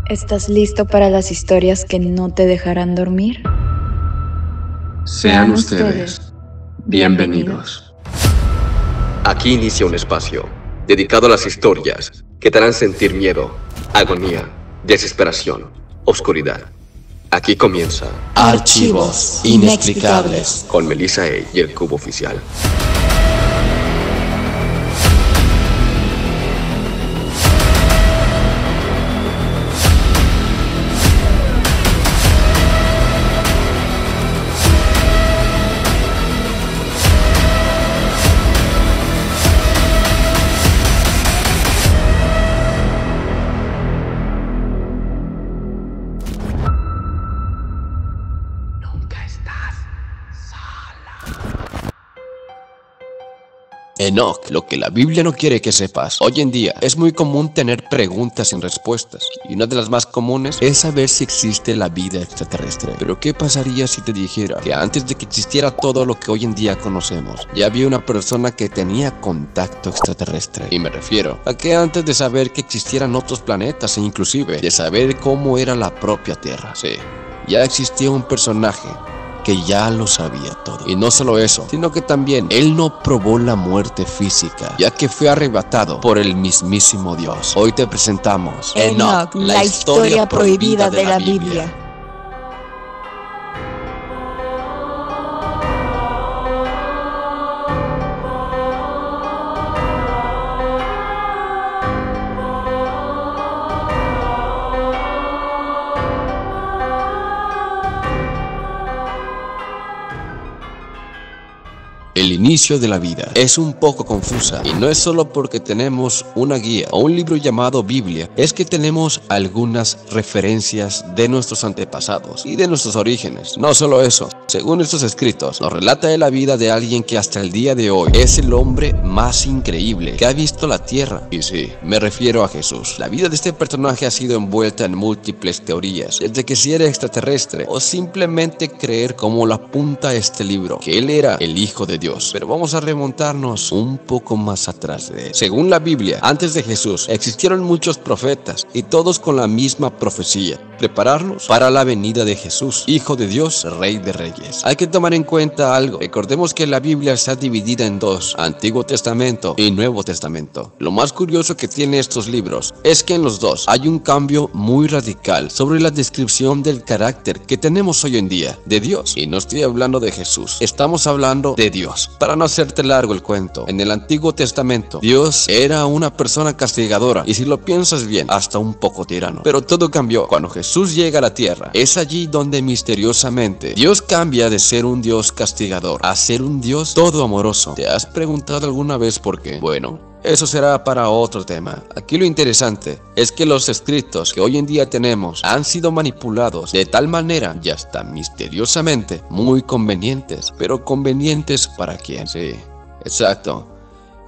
¿Estás listo para las historias que no te dejarán dormir? Sean ustedes bienvenidos. Aquí inicia un espacio dedicado a las historias que te harán sentir miedo, agonía, desesperación, oscuridad. Aquí comienza Archivos Inexplicables con Melissa E. y el Cubo Oficial. Enoch, lo que la Biblia no quiere que sepas. Hoy en día es muy común tener preguntas sin respuestas, y una de las más comunes es saber si existe la vida extraterrestre. Pero ¿qué pasaría si te dijera que antes de que existiera todo lo que hoy en día conocemos, ya había una persona que tenía contacto extraterrestre? Y me refiero a que antes de saber que existieran otros planetas e inclusive de saber cómo era la propia Tierra, sí, ya existía un personaje que ya lo sabía todo. Y no solo eso, sino que también él no probó la muerte física, ya que fue arrebatado por el mismísimo Dios. Hoy te presentamos Enoch, la historia prohibida de la Biblia. El inicio de la vida es un poco confusa, y no es solo porque tenemos una guía o un libro llamado Biblia, es que tenemos algunas referencias de nuestros antepasados y de nuestros orígenes. No solo eso, según estos escritos, nos relata de la vida de alguien que hasta el día de hoy es el hombre más increíble que ha visto la tierra. Y sí, me refiero a Jesús. La vida de este personaje ha sido envuelta en múltiples teorías, desde que si era extraterrestre o simplemente creer, como lo apunta este libro, que él era el hijo de Dios. Pero vamos a remontarnos un poco más atrás de él. Según la Biblia, antes de Jesús existieron muchos profetas, y todos con la misma profecía: prepararnos para la venida de Jesús, Hijo de Dios, Rey de Reyes. Hay que tomar en cuenta algo. Recordemos que la Biblia está dividida en dos: Antiguo Testamento y Nuevo Testamento. Lo más curioso que tiene estos libros es que en los dos hay un cambio muy radical sobre la descripción del carácter que tenemos hoy en día de Dios. Y no estoy hablando de Jesús, estamos hablando de Dios. Para no hacerte largo el cuento, en el Antiguo Testamento Dios era una persona castigadora, y si lo piensas bien, hasta un poco tirano. Pero todo cambió cuando Jesús llega a la tierra. Es allí donde misteriosamente Dios cambia de ser un Dios castigador a ser un Dios todo amoroso. ¿Te has preguntado alguna vez por qué? Bueno, eso será para otro tema. Aquí lo interesante es que los escritos que hoy en día tenemos han sido manipulados de tal manera, y hasta misteriosamente, muy convenientes. Pero ¿convenientes para quién? Sí, exacto.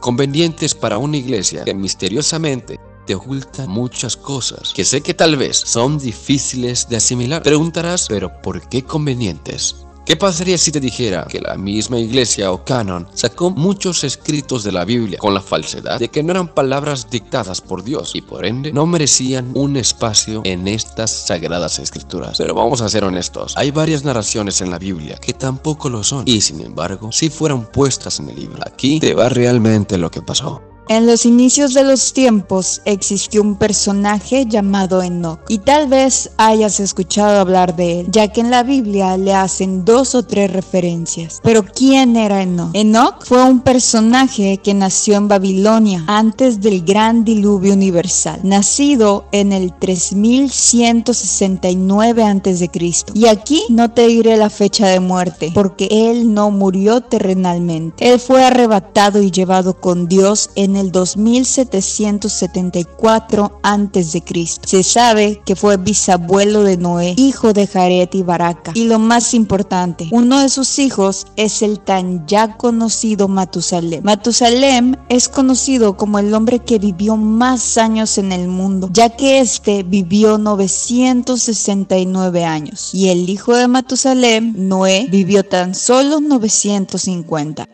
Convenientes para una iglesia que misteriosamente te oculta muchas cosas que sé que tal vez son difíciles de asimilar. Preguntarás, ¿pero por qué convenientes? ¿Qué pasaría si te dijera que la misma iglesia o canon sacó muchos escritos de la Biblia con la falsedad de que no eran palabras dictadas por Dios y por ende no merecían un espacio en estas sagradas escrituras? Pero vamos a ser honestos, hay varias narraciones en la Biblia que tampoco lo son, y sin embargo si fueron puestas en el libro. Aquí te va realmente lo que pasó. En los inicios de los tiempos existió un personaje llamado Enoch, y tal vez hayas escuchado hablar de él, ya que en la Biblia le hacen 2 o 3 referencias. Pero ¿quién era Enoch? Enoch fue un personaje que nació en Babilonia antes del gran diluvio universal, nacido en el 3169 a.C. Y aquí no te diré la fecha de muerte, porque él no murió terrenalmente. Él fue arrebatado y llevado con Dios en el 2774 a.C. Se sabe que fue bisabuelo de Noé, hijo de Jared y Baraca. Y lo más importante, uno de sus hijos es el tan ya conocido Matusalem. Matusalem es conocido como el hombre que vivió más años en el mundo, ya que este vivió 969 años. Y el hijo de Matusalem, Noé, vivió tan solo 950.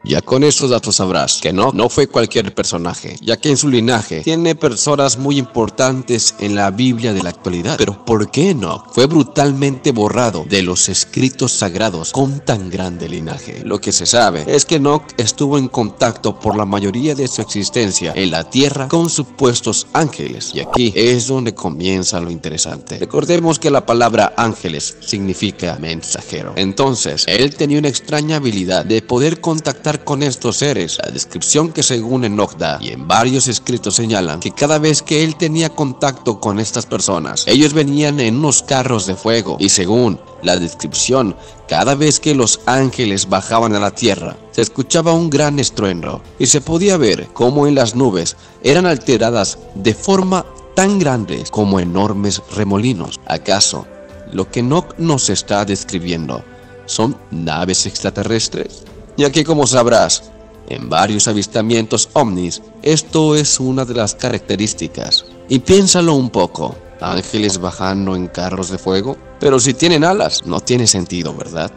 Ya con estos datos sabrás que Enoc no fue cualquier personaje, ya que en su linaje tiene personas muy importantes en la Biblia de la actualidad. Pero ¿por qué Enoc fue brutalmente borrado de los escritos sagrados con tan grande linaje? Lo que se sabe es que Enoc estuvo en contacto por la mayoría de su existencia en la tierra con supuestos ángeles, y aquí es donde comienza lo interesante. Recordemos que la palabra ángeles significa mensajero. Entonces, él tenía una extraña habilidad de poder contactar con estos seres. La descripción que según Enoc da y en varios escritos señalan que cada vez que él tenía contacto con estas personas, ellos venían en unos carros de fuego, y según la descripción, cada vez que los ángeles bajaban a la tierra, se escuchaba un gran estruendo y se podía ver cómo en las nubes eran alteradas de forma tan grande como enormes remolinos. ¿Acaso lo que Enoc nos está describiendo son naves extraterrestres? Ya que, como sabrás, en varios avistamientos ovnis, esto es una de las características. Y piénsalo un poco, ángeles bajando en carros de fuego, pero si tienen alas, no tiene sentido, ¿verdad?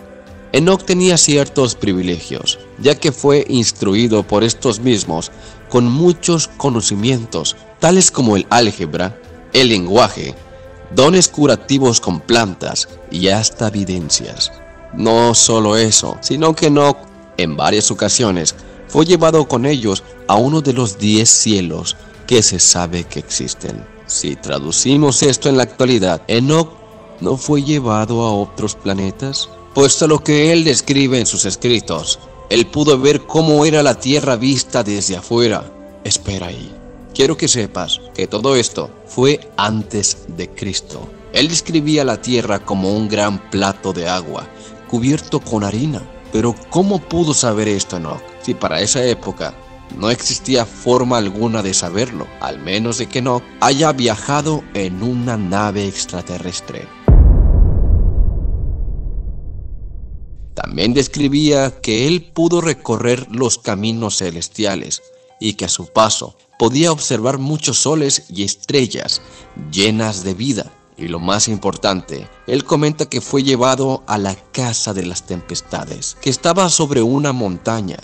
Enoc tenía ciertos privilegios, ya que fue instruido por estos mismos con muchos conocimientos, tales como el álgebra, el lenguaje, dones curativos con plantas y hasta evidencias. No solo eso, sino que Enoc en varias ocasiones fue llevado con ellos a uno de los 10 cielos que se sabe que existen. Si traducimos esto en la actualidad, ¿Enoc no fue llevado a otros planetas? Puesto lo que él describe en sus escritos, él pudo ver cómo era la tierra vista desde afuera. Espera ahí. Quiero que sepas que todo esto fue antes de Cristo. Él describía la tierra como un gran plato de agua, cubierto con harina. Pero ¿cómo pudo saber esto Enoc? Si para esa época no existía forma alguna de saberlo, al menos de que Enoc haya viajado en una nave extraterrestre. También describía que él pudo recorrer los caminos celestiales y que a su paso podía observar muchos soles y estrellas llenas de vida. Y lo más importante, él comenta que fue llevado a la casa de las tempestades, que estaba sobre una montaña,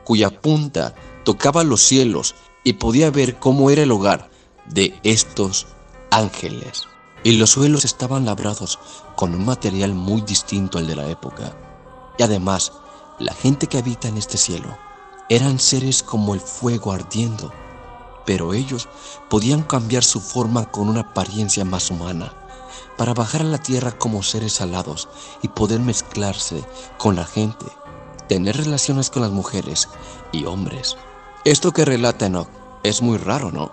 cuya punta tocaba los cielos y podía ver cómo era el hogar de estos ángeles. Y los suelos estaban labrados con un material muy distinto al de la época. Y además, la gente que habita en este cielo eran seres como el fuego ardiendo, pero ellos podían cambiar su forma con una apariencia más humana, para bajar a la tierra como seres alados y poder mezclarse con la gente, tener relaciones con las mujeres y hombres. Esto que relata Enoc es muy raro, ¿no?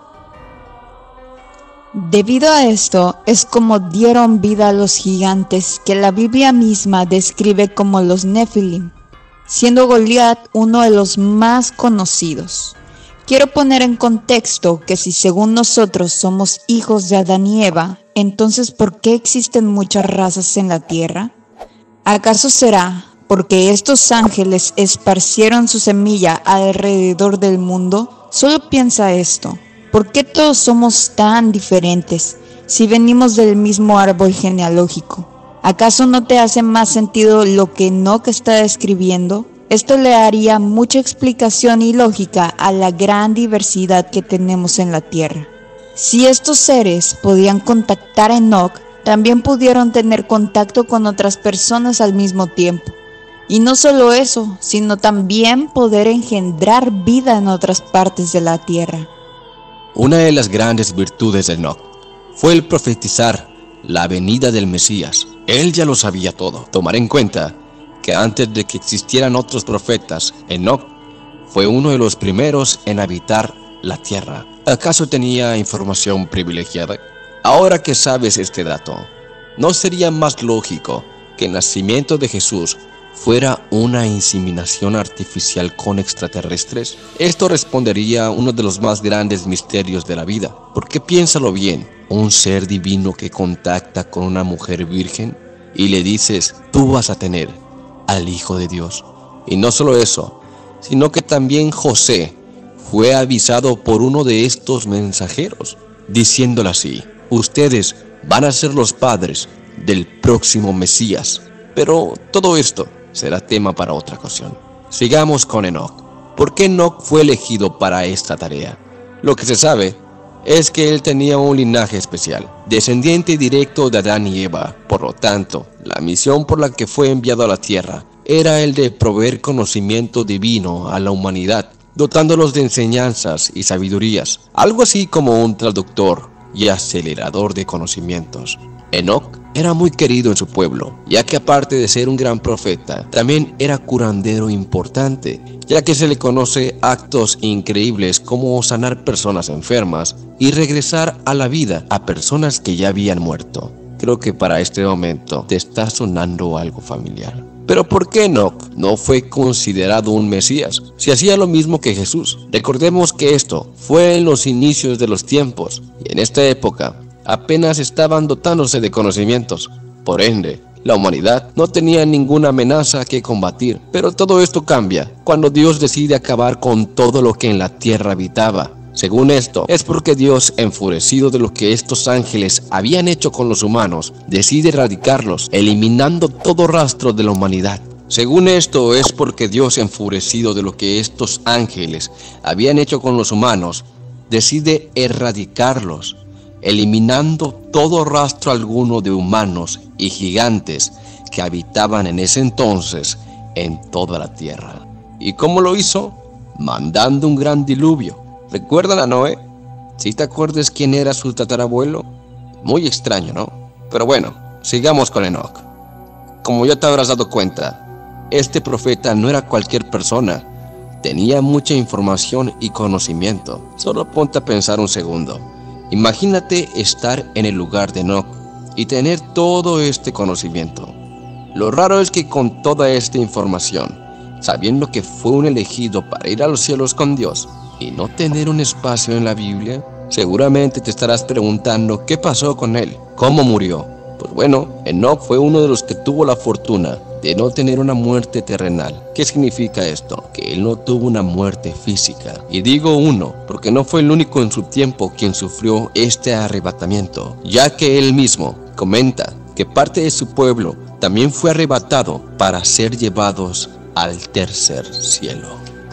Debido a esto, es como dieron vida a los gigantes que la Biblia misma describe como los Nefilim, siendo Goliat uno de los más conocidos. Quiero poner en contexto que si según nosotros somos hijos de Adán y Eva, entonces ¿por qué existen muchas razas en la tierra? ¿Acaso será porque estos ángeles esparcieron su semilla alrededor del mundo? Solo piensa esto. ¿Por qué todos somos tan diferentes si venimos del mismo árbol genealógico? ¿Acaso no te hace más sentido lo que Enoc está describiendo? Esto le daría mucha explicación y lógica a la gran diversidad que tenemos en la Tierra. Si estos seres podían contactar a Enoc, también pudieron tener contacto con otras personas al mismo tiempo. Y no solo eso, sino también poder engendrar vida en otras partes de la Tierra. Una de las grandes virtudes de Enoc fue el profetizar la venida del Mesías. Él ya lo sabía todo. Tomar en cuenta que antes de que existieran otros profetas, Enoc fue uno de los primeros en habitar la tierra. ¿Acaso tenía información privilegiada? Ahora que sabes este dato, ¿no sería más lógico que el nacimiento de Jesús fuera una inseminación artificial con extraterrestres? Esto respondería a uno de los más grandes misterios de la vida. Porque piénsalo bien, un ser divino que contacta con una mujer virgen y le dices, tú vas a tener al Hijo de Dios. Y no solo eso, sino que también José fue avisado por uno de estos mensajeros, diciéndole así, ustedes van a ser los padres del próximo Mesías. Pero todo esto será tema para otra ocasión. Sigamos con Enoc. ¿Por qué Enoc fue elegido para esta tarea? Lo que se sabe es que él tenía un linaje especial, descendiente directo de Adán y Eva. Por lo tanto, la misión por la que fue enviado a la tierra era el de proveer conocimiento divino a la humanidad, dotándolos de enseñanzas y sabidurías, algo así como un traductor y acelerador de conocimientos. Enoc era muy querido en su pueblo, ya que aparte de ser un gran profeta, también era curandero importante, ya que se le conoce actos increíbles como sanar personas enfermas y regresar a la vida a personas que ya habían muerto. Creo que para este momento te está sonando algo familiar. Pero ¿por qué Enoc no fue considerado un Mesías si hacía lo mismo que Jesús? Recordemos que esto fue en los inicios de los tiempos y en esta época apenas estaban dotándose de conocimientos. Por ende, la humanidad no tenía ninguna amenaza que combatir. Pero todo esto cambia cuando Dios decide acabar con todo lo que en la tierra habitaba. Según esto, es porque Dios, enfurecido de lo que estos ángeles habían hecho con los humanos, decide erradicarlos, eliminando todo rastro de la humanidad. Según esto, es porque Dios, enfurecido de lo que estos ángeles habían hecho con los humanos, decide erradicarlos, eliminando todo rastro alguno de humanos y gigantes que habitaban en ese entonces en toda la tierra. ¿Y cómo lo hizo? Mandando un gran diluvio. ¿Recuerdan a Noé? ¿Sí te acuerdas quién era su tatarabuelo? Muy extraño, ¿no? Pero bueno, sigamos con Enoc. Como ya te habrás dado cuenta, este profeta no era cualquier persona. Tenía mucha información y conocimiento. Solo ponte a pensar un segundo. Imagínate estar en el lugar de Enoc y tener todo este conocimiento. Lo raro es que con toda esta información, sabiendo que fue un elegido para ir a los cielos con Dios y no tener un espacio en la Biblia, seguramente te estarás preguntando qué pasó con él, cómo murió. Pues bueno, Enoc fue uno de los que tuvo la fortuna de no tener una muerte terrenal. ¿Qué significa esto? Que él no tuvo una muerte física. Y digo uno, porque no fue el único en su tiempo quien sufrió este arrebatamiento, ya que él mismo comenta que parte de su pueblo también fue arrebatado para ser llevados al tercer cielo.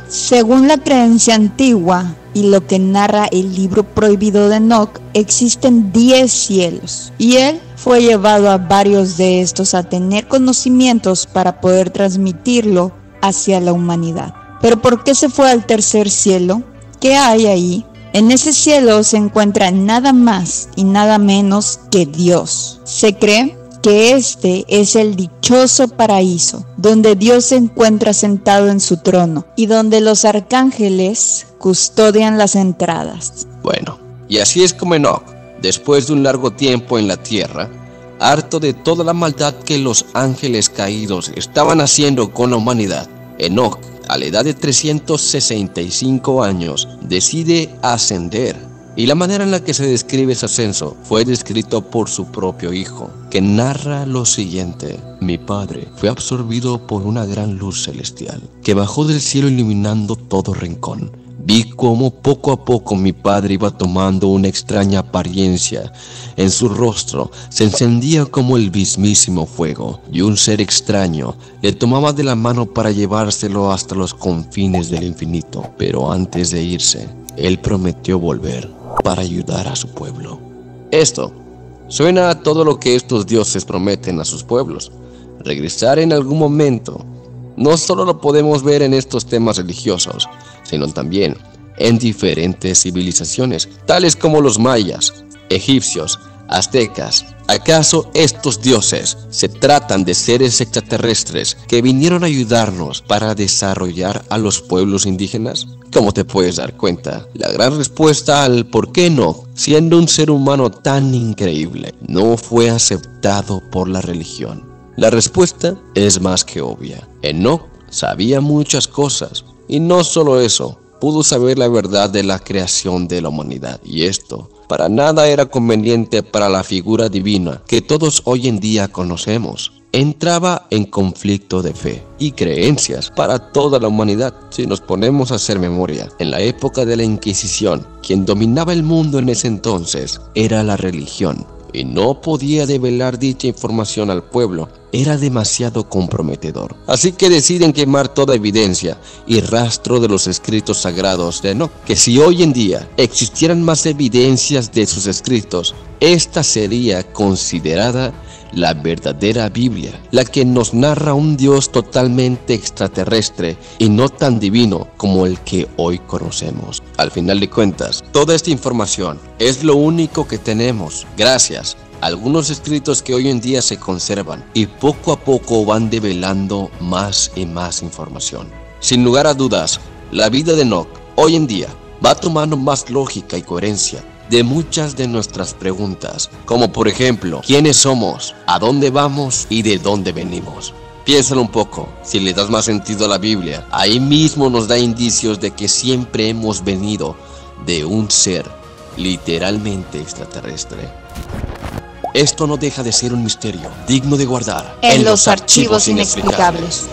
Según la creencia antigua y lo que narra el libro prohibido de Enoc, existen 10 cielos, y él fue llevado a varios de estos a tener conocimientos para poder transmitirlo hacia la humanidad. ¿Pero por qué se fue al tercer cielo? ¿Qué hay ahí? En ese cielo se encuentra nada más y nada menos que Dios. Se cree que este es el dichoso paraíso, donde Dios se encuentra sentado en su trono y donde los arcángeles custodian las entradas. Bueno, y así es como Enoc, después de un largo tiempo en la tierra, harto de toda la maldad que los ángeles caídos estaban haciendo con la humanidad, Enoc, a la edad de 365 años, decide ascender. Y la manera en la que se describe ese ascenso fue descrito por su propio hijo, que narra lo siguiente: mi padre fue absorbido por una gran luz celestial, que bajó del cielo iluminando todo rincón. Vi cómo poco a poco mi padre iba tomando una extraña apariencia. En su rostro se encendía como el mismísimo fuego, y un ser extraño le tomaba de la mano para llevárselo hasta los confines del infinito. Pero antes de irse, él prometió volver para ayudar a su pueblo. Esto suena a todo lo que estos dioses prometen a sus pueblos. Regresar en algún momento. No solo lo podemos ver en estos temas religiosos, sino también en diferentes civilizaciones, tales como los mayas, egipcios, aztecas. ¿Acaso estos dioses se tratan de seres extraterrestres que vinieron a ayudarnos para desarrollar a los pueblos indígenas? Como te puedes dar cuenta, la gran respuesta al por qué no, siendo un ser humano tan increíble, no fue aceptado por la religión. La respuesta es más que obvia. Enoc sabía muchas cosas, y no solo eso, pudo saber la verdad de la creación de la humanidad, y esto para nada era conveniente para la figura divina que todos hoy en día conocemos. Entraba en conflicto de fe y creencias para toda la humanidad. Si nos ponemos a hacer memoria, en la época de la Inquisición, quien dominaba el mundo en ese entonces era la religión, y no podía develar dicha información al pueblo, era demasiado comprometedor. Así que deciden quemar toda evidencia y rastro de los escritos sagrados de Enoc, que si hoy en día existieran más evidencias de sus escritos, esta sería considerada la verdadera Biblia, la que nos narra un Dios totalmente extraterrestre y no tan divino como el que hoy conocemos. Al final de cuentas, toda esta información es lo único que tenemos, gracias a algunos escritos que hoy en día se conservan y poco a poco van develando más y más información. Sin lugar a dudas, la vida de Enoc hoy en día va tomando más lógica y coherencia de muchas de nuestras preguntas, como por ejemplo, ¿quiénes somos? ¿A dónde vamos? ¿Y de dónde venimos? Piénsalo un poco, si le das más sentido a la Biblia, ahí mismo nos da indicios de que siempre hemos venido de un ser literalmente extraterrestre. Esto no deja de ser un misterio digno de guardar en los archivos inexplicables.